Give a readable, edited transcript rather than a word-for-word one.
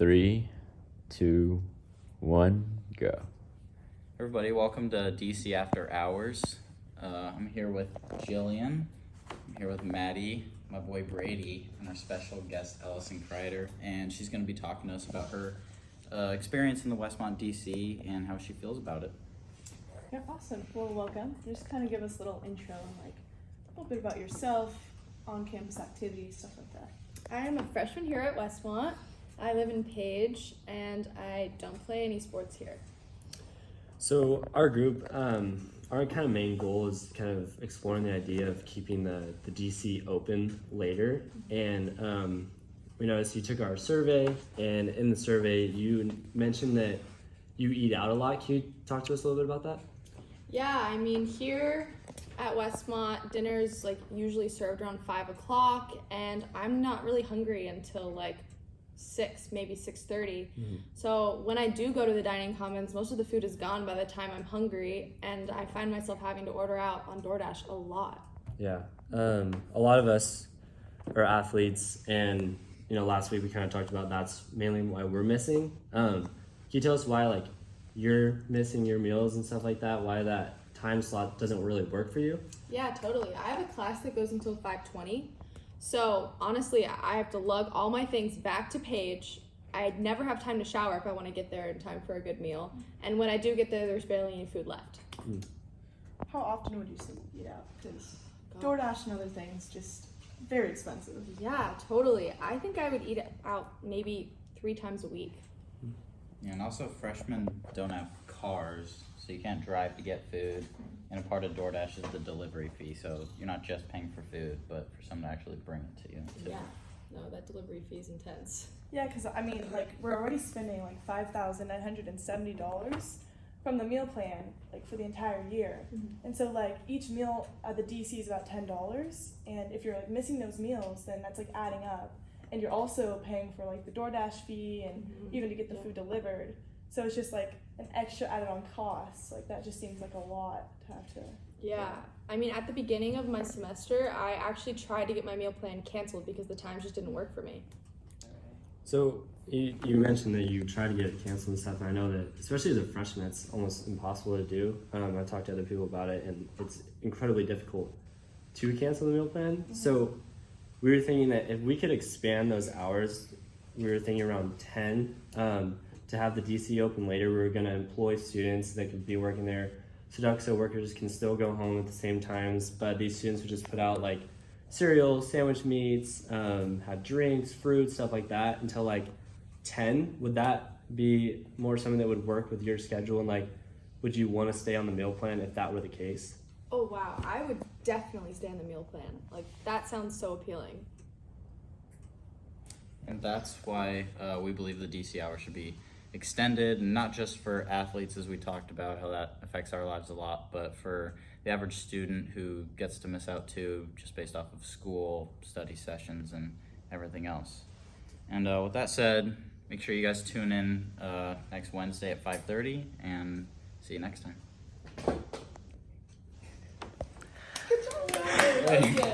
3, 2, 1, go. Everybody, welcome to DC After Hours. I'm here with Jillian. I'm here with Maddie, my boy Brady, and our special guest Ellison Cryder. And she's going to be talking to us about her experience in the Westmont DC and how she feels about it. Yeah, awesome. Well, welcome. Just kind of give us a little intro and like a little bit about yourself, on-campus activities, stuff like that. I am a freshman here at Westmont. I live in Page, and I don't play any sports here. So our group, our kind of main goal is kind of exploring the idea of keeping the DC open later. And we noticed you took our survey, and in the survey you mentioned that you eat out a lot. Can you talk to us a little bit about that? Yeah, I mean, here at Westmont, dinner's like usually served around 5 o'clock, and I'm not really hungry until like 6, maybe 6:30. So when I do go to the dining commons, most of the food is gone by the time I'm hungry, and I find myself having to order out on DoorDash a lot. Yeah, a lot of us are athletes, and last week we kind of talked about that's mainly why we're missing. Can you tell us why like you're missing your meals and stuff like that? Why that time slot doesn't really work for you? Yeah, totally. I have a class that goes until 5:20. So honestly, I have to lug all my things back to Page. I never have time to shower if I want to get there in time for a good meal. And when I do get there, there's barely any food left. How often would you say you eat out? Because DoorDash and other things just very expensive. Yeah, totally. I think I would eat out maybe 3 times a week. Yeah, and also freshmen don't have cars, so you can't drive to get food. And a part of DoorDash is the delivery fee, so you're not just paying for food, but for someone to actually bring it to you. Too. Yeah, no, that delivery fee is intense. Yeah, because I mean, like we're already spending like $5,970 from the meal plan, like for the entire year. And so like each meal at the DC is about $10, and if you're like missing those meals, then that's like adding up. And you're also paying for like the DoorDash fee and even to get the food delivered. So it's just like an extra added on cost. Like that just seems like a lot to have to. Yeah, I mean, at the beginning of my semester, I actually tried to get my meal plan canceled because the times just didn't work for me. So you mentioned that you try to get it canceled and stuff, and I know that especially as a freshman, it's almost impossible to do. I've talked to other people about it, and it's incredibly difficult to cancel the meal plan. So we were thinking that if we could expand those hours, we were thinking around 10 to have the DC open later. We were going to employ students that could be working there. Seduxo workers can still go home at the same times, but these students would just put out like cereal, sandwich meats, have drinks, fruit, stuff like that until like 10. Would that be more something that would work with your schedule? And like, would you want to stay on the meal plan if that were the case? Oh wow, I would definitely stay on the meal plan. Like that sounds so appealing. And that's why we believe the DC hour should be extended, and not just for athletes, as we talked about, how that affects our lives a lot, but for the average student who gets to miss out too, just based off of school, study sessions, and everything else. And with that said, make sure you guys tune in next Wednesday at 5:30, and see you next time. Good job.